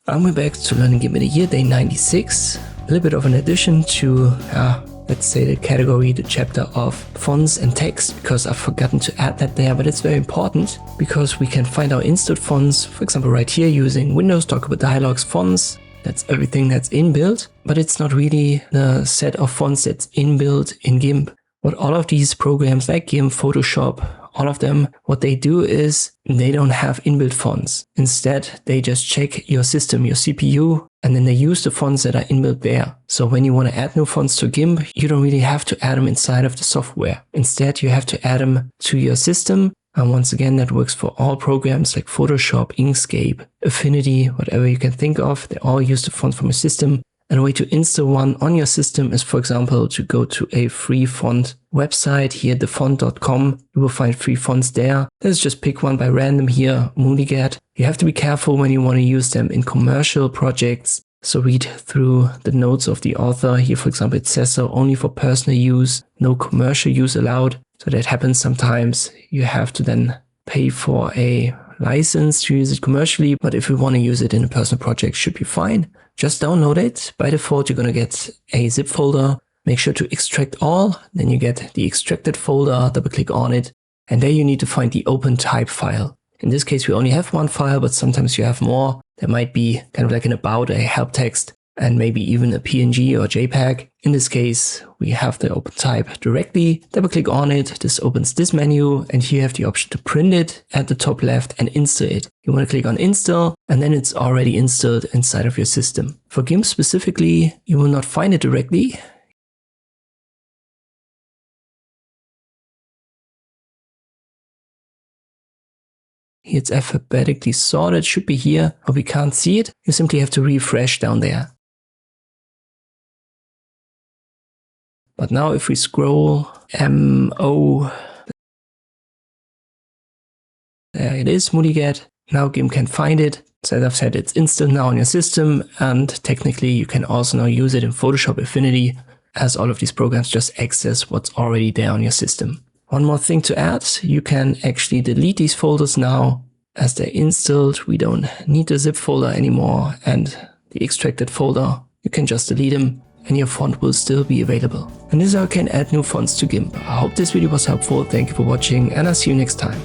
And we're back to learning Gimp in a year, day 96. A little bit of an addition to, let's say the category, the chapter of fonts and text, because I've forgotten to add that there, but it's very important because we can find our installed fonts, for example, right here using Windows Dockable Dialogs fonts. That's everything that's inbuilt, but it's not really the set of fonts that's inbuilt in Gimp. What all of these programs like Gimp, Photoshop, all of them, what they do is they don't have inbuilt fonts. Instead, they just check your system, your CPU, and then they use the fonts that are inbuilt there. So when you want to add new fonts to Gimp, you don't really have to add them inside of the software. Instead, you have to add them to your system. And once again, that works for all programs like Photoshop, Inkscape, Affinity, whatever you can think of. They all use the font from a system. And a way to install one on your system is, for example, to go to a free font website here, thefont.com. You will find free fonts there. Let's just pick one by random here, Mooneygat. You have to be careful when you want to use them in commercial projects. So read through the notes of the author. Here, for example, it says so only for personal use, no commercial use allowed. So that happens sometimes. You have to then pay for a license to use it commercially, but if you want to use it in a personal project, should be fine. Just download it. By default, you're going to get a zip folder. Make sure to extract all. Then you get the extracted folder, double click on it. And there you need to find the open type file. In this case, we only have one file, but sometimes you have more. There might be kind of like an about, a help text, and maybe even a PNG or JPEG. In this case, we have the open type directly. Double click on it. This opens this menu, and here you have the option to print it at the top left and install it. You want to click on install, and then it's already installed inside of your system. For Gimp specifically, you will not find it directly. Here it's alphabetically sorted, should be here, but we can't see it. You simply have to refresh down there. But now if we scroll, MO, there it is, Mooneygat. Now Gimp can find it. So as I've said, it's installed now on your system, and technically you can also now use it in Photoshop, Affinity, as all of these programs just access what's already there on your system. One more thing to add, you can actually delete these folders now as they're installed. We don't need the zip folder anymore, and the extracted folder, you can just delete them and your font will still be available. And this is how you can add new fonts to Gimp. I hope this video was helpful. Thank you for watching, and I'll see you next time.